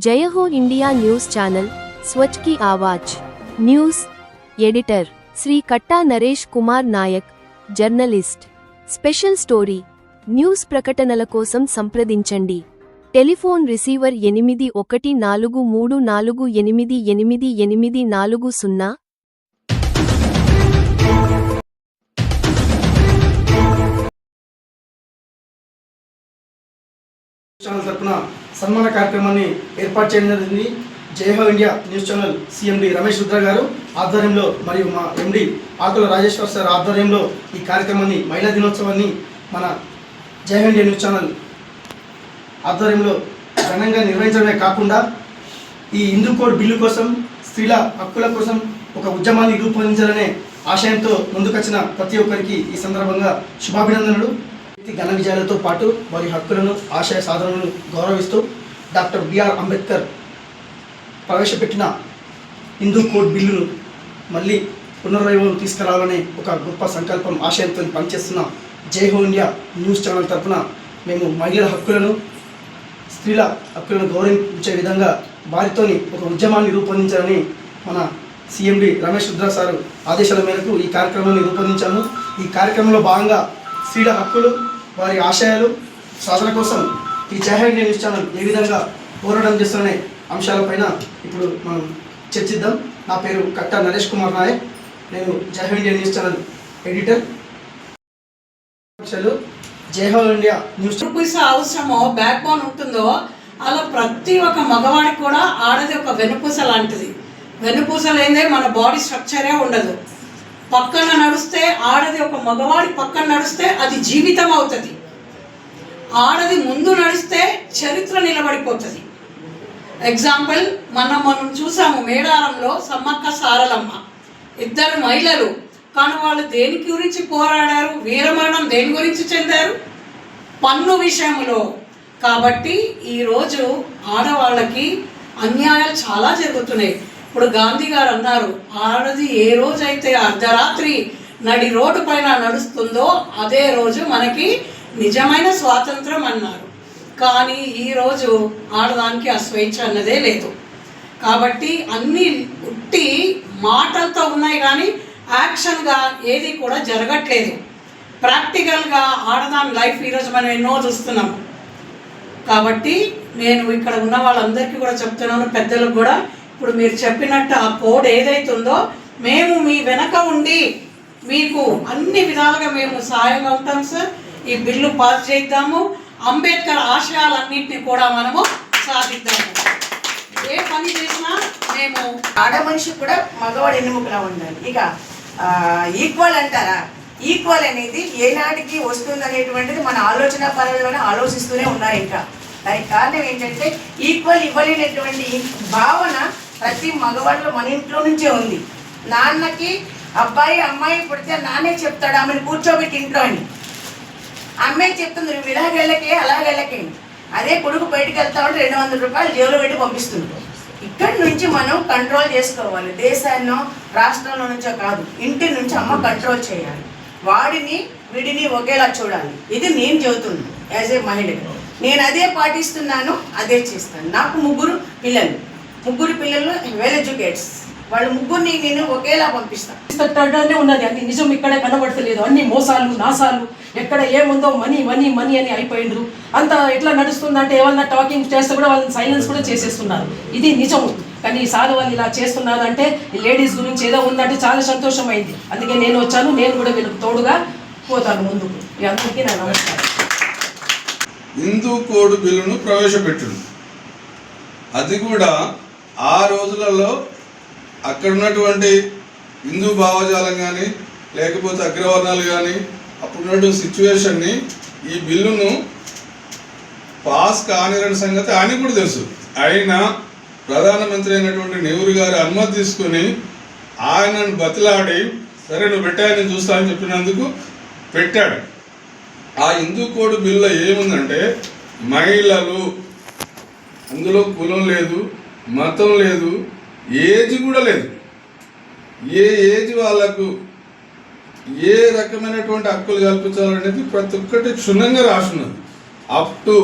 जय हो India news channel स्वच्छ की आवाज न्यूज एडिटर श्री कट्टा Naresh Kumar Nayak journalist special story news प्रकटनల కోసం సంప్రదించండి టెలిఫోన్ రిసీవర్ 8143488840 ఛానల్ తరపున సన్మాన కార్యక్రమాన్ని ఏర్పాటు చేయడం జరిగింది. జై హో India news channel CMD Ramesh Rudra గారు ఆధ్వర్యంలో మరియు మా ఎండి ఆకుల రాజేశ్వర్ సార్ ఆధ్వర్యంలో ఈ కార్యక్రమాన్ని మహిళా దినోత్సవాన్ని మన జై హో ఇండియా న్యూస్ ఛానల్ ఆధ్వర్యంలో ఘనంగా నిర్వహించడమే కాకుండా ఈ హిందూ కోడ్ బిల్లు కోసం స్త్రీల హక్కుల కోసం ఒక ఉద్యమాన్ని రూపొందించాలనే ఆశయంతో ముందుకొచ్చిన ప్రతి ఒక్కరికి ఈ సందర్భంగా శుభాభినందనలు. ఘన విజయాలతో పాటు వారి హక్కులను ఆశయ సాధనలను గౌరవిస్తూ డాక్టర్ బిఆర్ అంబేద్కర్ ప్రవేశపెట్టిన హిందూ కోడ్ బిల్లును మళ్ళీ పునర్వైభవం తీసుకురావాలనే ఒక గొప్ప సంకల్పం ఆశయంతో పనిచేస్తున్న జై హో ఇండియా న్యూస్ ఛానల్ తరఫున మేము మహిళల హక్కులను స్త్రీల హక్కులను గౌరవించే విధంగా వారితోని ఒక ఉద్యమాన్ని రూపొందించాలని మన సిఎండి రమేష్ రుద్ర సారు ఆదేశాల మేరకు ఈ కార్యక్రమాన్ని రూపొందించాము. ఈ కార్యక్రమంలో భాగంగా స్త్రీల హక్కులు వారి ఆశయాలు సాధన కోసం ఈ జై హో ఇండియా న్యూస్ ఛానల్ ఏ విధంగా పోరాటం చేస్తున్న అంశాలపైన ఇప్పుడు మనం చర్చిద్దాం. నా పేరు కట్టా నరేష్ కుమార్ నాయక్, నేను జై హో ఇండియా న్యూస్ ఛానల్ ఎడిటర్. జై హో ఇండియా న్యూస్ అవసరమో బ్యాక్ బోన్ ఉంటుందో అలా ప్రతి ఒక్క మగవాడికి కూడా ఆడది ఒక వెనుపూస లాంటిది. వెనుపూస లేదే మన బాడీ స్ట్రక్చరే ఉండదు. పక్కన నడుస్తే ఆడది ఒక మగవాడి పక్కన నడుస్తే అది జీవితం అవుతుంది. ఆడది ముందు నడిస్తే చరిత్ర నిలబడిపోతుంది. ఎగ్జాంపుల్ మనం చూసాము మేడారంలో సమ్మక్క సారలమ్మ ఇద్దరు మహిళలు, కానీ వాళ్ళు దేని గురించి పోరాడారు, వీరమరణం దేని గురించి చెందారు, పన్ను విషయంలో. కాబట్టి ఈరోజు ఆడవాళ్ళకి అన్యాయాలు చాలా జరుగుతున్నాయి. ఇప్పుడు గాంధీ గారు అన్నారు, ఆడది ఏ రోజైతే అర్ధరాత్రి నడి రోడ్డు పైన నడుస్తుందో అదే రోజు మనకి నిజమైన స్వాతంత్రం అన్నారు. కానీ ఈరోజు ఆడదానికి ఆ స్వేచ్ఛ అన్నదే లేదు. కాబట్టి అన్నీ ఉట్టి మాటలతో ఉన్నాయి కానీ యాక్షన్గా ఏది కూడా జరగట్లేదు. ప్రాక్టికల్గా ఆడదాని లైఫ్ ఈరోజు మనం ఎన్నో చూస్తున్నాము. కాబట్టి నేను ఇక్కడ ఉన్న వాళ్ళందరికీ కూడా చెప్తున్నాను, పెద్దలకు కూడా, ఇప్పుడు మీరు చెప్పినట్టు ఆ కోడ్ ఏదైతుందో మేము మీ వెనక ఉండి మీకు అన్ని విధాలుగా మేము సహాయంగా ఉంటాం సార్. ఈ బిల్లు పాస్ చేద్దాము, అంబేద్కర్ ఆశయాలన్నింటినీ కూడా మనము సాధిద్దాము. ఏ పని చేసినా మేము ఆడ మనిషి కూడా మగవాడు ఎన్నుముకలా ఉండాలి. ఇక ఈక్వల్ అంటారా, ఈక్వల్ అనేది ఏనాటికి వస్తుంది అనేటువంటిది మన ఆలోచన పరంగానే ఆలోచిస్తూనే ఉన్నారు. ఇంకా దానికి కారణం ఏంటంటే ఈక్వల్ ఇవ్వలేనటువంటి భావన ప్రతి మగవాళ్ళు మన ఇంట్లో నుంచే ఉంది. నాన్నకి అబ్బాయి అమ్మాయి పుడితే నాన్నే చెప్తాడు ఆమెను కూర్చోబెట్టి ఇంట్లో అని. అమ్మాయి చెప్తుంది నువ్వు ఇలాగెళ్ళకే అలాగెళ్ళకే. అదే కొడుకు బయటకు వెళ్తామంటే 200 రూపాయలు జేబులో పెట్టి పంపిస్తుంది. ఇక్కడి నుంచి మనం కంట్రోల్ చేసుకోవాలి. దేశాన్నో రాష్ట్రంలో నుంచో కాదు, ఇంటి నుంచి అమ్మ కంట్రోల్ చేయాలి. వాడిని వీడిని ఒకేలా చూడాలి. ఇది నేను చెబుతున్నాను యాజ్ ఏ మహిళగా. నేను అదే పాటిస్తున్నాను, అదే చేస్తాను. నాకు ముగ్గురు పిల్లలు వెల్ ఎడ్యుకేట్స్. వాళ్ళు ముగ్గురిని నేను ఒకేలా పంపిస్తాను. ఉన్నది అన్ని నిజం ఇక్కడే కనబడతలేదు. అన్ని మోసాలు నాసాలు, ఎక్కడ ఏముందో మనీ మనీ మనీ అని అయిపోయిండ్రు. అంత ఎట్లా నడుస్తుందంటే ఏమన్నా టాకింగ్ చేస్తే కూడా వాళ్ళని సైలెన్స్ కూడా చేసేస్తున్నారు. ఇది నిజము. కానీ సార్ వాళ్ళు ఇలా చేస్తున్నారు అంటే లేడీస్ గురించి ఏదో ఉందంటే చాలా సంతోషమైంది. అందుకే నేను వచ్చాను, నేను కూడా వీళ్ళకి తోడుగా పోతాను ముందుకు. మీ అందరికీ నా నమస్కారం. హిందూ కోడ్ బిల్లును ప్రవేశపెట్టింది. అది కూడా ఆ రోజులలో అక్కడ ఉన్నటువంటి హిందూ భావజాలం కానీ లేకపోతే అగ్రవర్ణాలు కానీ అప్పుడున్నటువంటి సిచ్యువేషన్ని ఈ బిల్లును పాస్ కానిరని సంగతి ఆయనకు కూడా తెలుసు. అయినా ప్రధానమంత్రి అయినటువంటి నెహ్రూ గారి అనుమతి తీసుకుని ఆయనను బతిలాడి సరే నువ్వు పెట్టాయని చూస్తా అని చెప్పినందుకు పెట్టాడు. ఆ హిందూ కోడ్ బిల్లులో ఏముందంటే మహిళలు, అందులో కులం లేదు, మతం లేదు, ఏజ్ కూడా లేదు. ఏ ఏజ్ వాళ్ళకు ఏ రకమైనటువంటి హక్కులు కల్పించాలనేది ప్రతి ఒక్కటి క్షుణ్ణంగా రాసున్నది. అప్ టు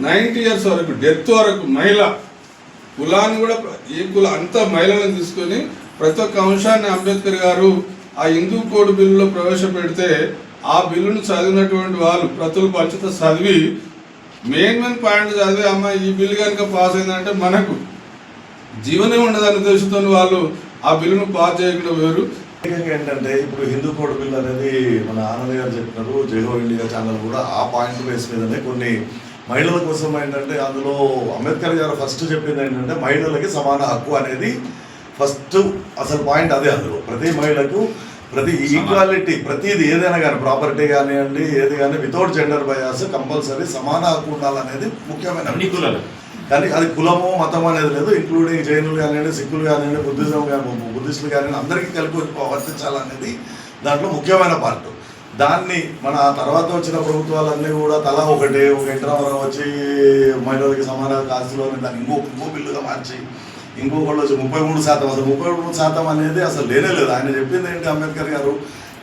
90 years వరకు, డెత్ వరకు మహిళ కులాన్ని కూడా ఈ అంత మహిళలను తీసుకొని ప్రతి ఒక్క అంశాన్ని అంబేద్కర్ గారు ఆ హిందూ కోడ్ బిల్లులో ప్రవేశపెడితే ఆ బిల్లును చదివినటువంటి వాళ్ళు ప్రతుల పంచత చదివి మెయిన్ పాయింట్ చదివి అమ్మ ఈ బిల్లు కనుక పాస్ అయిందంటే మనకు జీవనం ఉండదనే ఉద్దేశంతో వాళ్ళు ఆ బిల్లును పాస్ చేయకుండా వేరు. ఏంటంటే ఇప్పుడు హిందూ కోడ్ బిల్ అనేది మన ఆనంద్ గారు చెప్పినారు, జయహో ఇండియా ఛానల్ కూడా ఆ పాయింట్ బేస్ మీదనే కొన్ని మహిళల కోసం ఏంటంటే అందులో అంబేద్కర్ గారు ఫస్ట్ చెప్పింది ఏంటంటే మహిళలకి సమాన హక్కు అనేది ఫస్ట్ అసలు పాయింట్ అదే. అందులో ప్రతి మహిళకు ప్రతి ఈక్వాలిటీ ప్రతిది ఏదైనా కానీ ప్రాపర్టీ కానివ్వండి ఏది కానీ వితౌట్ జెండర్ బయాస్ కంపల్సరీ సమాన హక్కు ఉండాలనేది ముఖ్యమైన కులాలు. కానీ అది కులము మతం అనేది లేదు, ఇంక్లూడింగ్ జైనులు కానివ్వండి, సిక్కులు కానివ్వండి, బుద్ధిస్టులు కానివ్వండి అందరికీ కలిపి వర్తించాలనేది దాంట్లో ముఖ్యమైన పార్ట్. దాన్ని మన ఆ తర్వాత వచ్చిన ప్రభుత్వాలన్నీ కూడా తలా ఒక ఇంటరావరం వచ్చి మహిళలకి సమాన ఆస్తిలోని దాన్ని ఇంకో బిల్లుగా మార్చి ఇంకొకళ్ళు వచ్చి 33%. అసలు 33% అనేది అసలు లేనే లేదు. ఆయన చెప్పింది ఏంటి అంబేద్కర్ గారు,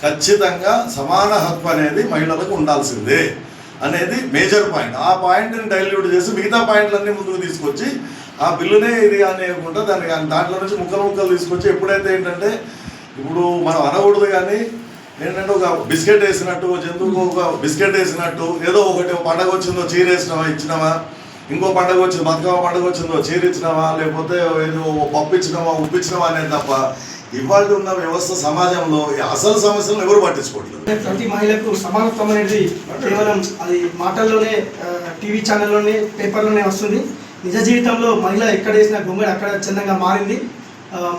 ఖచ్చితంగా సమాన హక్కు అనేది మహిళలకు ఉండాల్సిందే అనేది మేజర్ పాయింట్. ఆ పాయింట్ని డైల్యూట్ చేసి మిగతా పాయింట్లన్నీ ముందుకు తీసుకొచ్చి ఆ బిల్లునే ఇది అనేకుండా దాన్ని దాంట్లో నుంచి ముక్కలు తీసుకొచ్చి ఎప్పుడైతే ఏంటంటే ఇప్పుడు మనం అనకూడదు కానీ ఏంటంటే ఒక బిస్కెట్ వేసినట్టు జంతువుకు ఒక బిస్కెట్ వేసినట్టు ఏదో ఒకటి పండగ వచ్చిందో చీర వేసినావా ఇచ్చినావా, ఇంకో పండగ వచ్చింది బతుకమ్మ పండగ వచ్చిందో చీర ఇచ్చినావా, లేకపోతే ఏదో పప్పు ఇచ్చినావా ఉప్పు ఇచ్చినావా అనేది తప్ప ఇవాళ ఉన్న వ్యవస్థ సమాజంలో అసలు సమస్యలను ఎవరు పట్టించుకోవట్లేదు. ప్రతి మహిళకు సమానత్వం అనేది కేవలం అది మాటల్లోనే టీవీ ఛానల్లోనే పేపర్లోనే వస్తుంది. నిజ జీవితంలో మహిళ ఎక్కడ వేసిన గొంగడి అక్కడ చందంగా మారింది.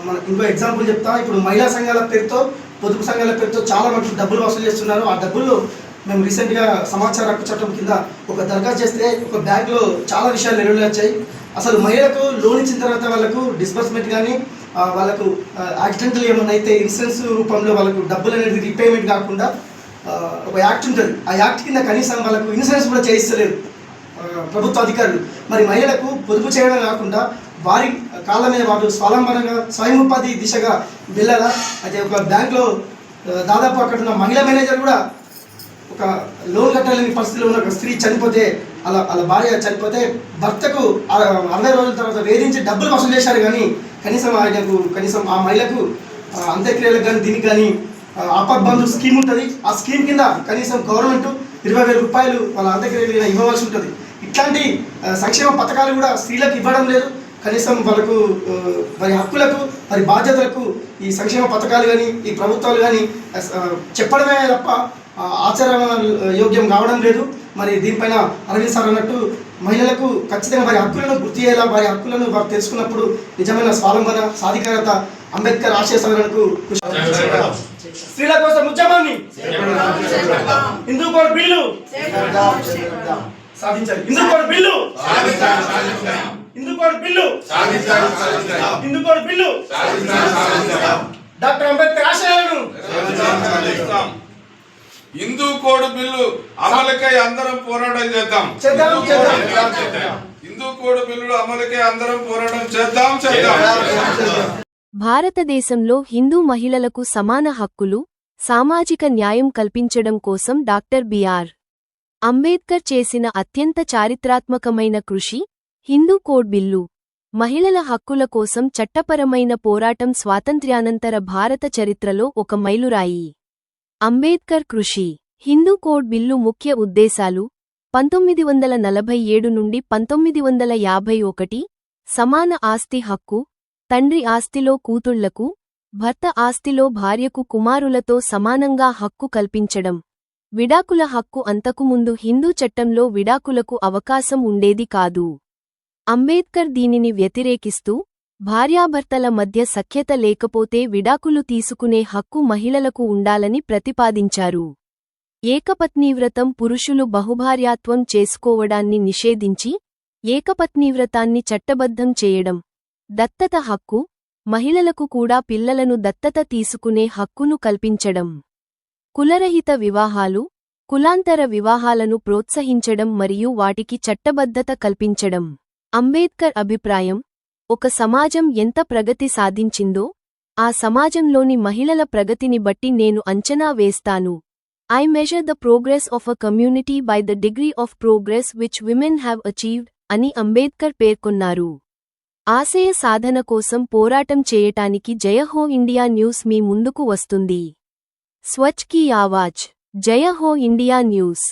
మన ఇంకో ఎగ్జాంపుల్ చెప్తా. ఇప్పుడు మహిళా సంఘాల పేరుతో పొదుపు సంఘాల పేరుతో చాలా మటుకు డబ్బులు వసూలు చేస్తున్నారు. ఆ డబ్బులు మేము రీసెంట్గా సమాచార హక్కు చట్టం కింద ఒక దరఖాస్తు చేస్తే ఒక బ్యాంక్లో చాలా విషయాలు నెరవేర్చాయి. అసలు మహిళలకు లోన్ ఇచ్చిన తర్వాత వాళ్ళకు డిస్బర్స్మెంట్ కానీ వాళ్ళకు యాక్సిడెంటల్ ఏమైనా అయితే ఇన్సూరెన్స్ రూపంలో వాళ్ళకు డబ్బులు అనేది రీపేమెంట్ కాకుండా ఒక యాక్ట్ ఉంటుంది. ఆ యాక్ట్ కింద కనీసం వాళ్ళకు ఇన్సూరెన్స్ కూడా చేయిస్తలేరు ప్రభుత్వ అధికారులు. మరి మహిళలకు పొదుపు చేయడం కాకుండా వారి కాళ్ళ మీద వారు స్వలంబనంగా స్వయం ఉపాధి దిశగా వెళ్ళాలా. అయితే ఒక బ్యాంక్లో దాదాపు అక్కడ ఉన్న మహిళా మేనేజర్ కూడా ఒక లోన్ కట్టాలని పరిస్థితిలో ఉన్న ఒక స్త్రీ చనిపోతే వాళ్ళ భార్య చనిపోతే భర్తకు 60 రోజుల తర్వాత వేధించి డబ్బులు వసూలు చేశారు. కానీ కనీసం ఆ మహిళకు అంత్యక్రియలకు కానీ దీనికి కానీ ఆపద్ బంధు స్కీమ్ ఉంటుంది. ఆ స్కీమ్ కింద కనీసం గవర్నమెంట్ 20,000 రూపాయలు వాళ్ళ అంత్యక్రియలు ఇవ్వవలసి ఉంటుంది. ఇట్లాంటి సంక్షేమ పథకాలు కూడా స్త్రీలకు ఇవ్వడం లేదు. కనీసం వాళ్ళకు వారి హక్కులకు వారి బాధ్యతలకు ఈ సంక్షేమ పథకాలు కానీ ఈ ప్రభుత్వాలు కానీ చెప్పడమే తప్ప ఆచరణ యోగ్యం కావడం లేదు. మరి దీనిపైన అరవింద్ సార్ అన్నట్టు మహిళలకు ఖచ్చితంగా వారి హక్కులను గుర్తు చేయాలా. వారి హక్కులను వారు తెలుసుకున్నప్పుడు నిజమైన స్వాలంబన సాధికారత అంబేద్కర్ ఆశయ సాధనకు స్త్రీల కోసం ఉద్యమాన్ని హిందూ కోడ్ బిల్లు సాధించాలి. Hindu code bill Hindu code bill Hindu code bill doctor Ambedkar ఆశయాలను హిందూ కోడ్ బిల్లు అమలుకై అందరం పోరాటం చేద్దాం. హిందూ కోడ్ బిల్లు అమలుకై అందరం పోరాటం చేద్దాం. భారతదేశంలో హిందూ మహిళలకు సమాన హక్కులు, సామాజిక న్యాయం కల్పించడం కోసం డాక్టర్ బిఆర్ అంబేద్కర్ చేసిన అత్యంత చారిత్రాత్మకమైన కృషి హిందూ కోడ్ బిల్లు. మహిళల హక్కుల కోసం చట్టపరమైన పోరాటం స్వాతంత్ర్యానంతర భారత చరిత్రలో ఒక మైలురాయి. అంబేద్కర్ కృషి. హిందూ కోడ్ బిల్లు ముఖ్య ఉద్దేశాలు 1947 నుండి 1951 సమాన ఆస్తి హక్కు, తండ్రి ఆస్తిలో కూతుళ్లకు, భర్త ఆస్తిలో భార్యకు కుమారులతో సమానంగా హక్కు కల్పించడం. విడాకుల హక్కు. అంతకుముందు హిందూ చట్టంలో విడాకులకు అవకాశం ఉండేది కాదు. అంబేద్కర్ దీనిని వ్యతిరేకిస్తూ భార్యాభర్తల మధ్య సఖ్యత లేకపోతే విడాకులు తీసుకునే హక్కు మహిళలకు ఉండాలని ప్రతిపాదించారు. ఏకపత్నీవ్రతం. పురుషులు బహుభార్యాత్వం చేసుకోవడాన్ని నిషేధించి ఏకపత్నీవ్రతాన్ని చట్టబద్ధం చేయడం. దత్తత హక్కు. మహిళలకు కూడా పిల్లలను దత్తత తీసుకునే హక్కును కల్పించడం. కులరహిత వివాహాలు, కులాంతర వివాహాలను ప్రోత్సహించడం మరియు వాటికి చట్టబద్ధత కల్పించడం. అంబేద్కర్ అభిప్రాయం: ఒక సమాజం ఎంత ప్రగతి సాధించిందో ఆ సమాజంలోని మహిళల ప్రగతిని బట్టి నేను అంచనా వేస్తాను. I measure the progress of a community by the degree of progress which women have achieved అని అంబేద్కర్ పేర్కొన్నారు. ఆశయ సాధన కోసం పోరాటం చేయటానికి జయహో ఇండియా న్యూస్ మీ ముందుకు వస్తుంది. స్వచ్ఛ్ కీ ఆవాజ్, జయహో ఇండియా న్యూస్.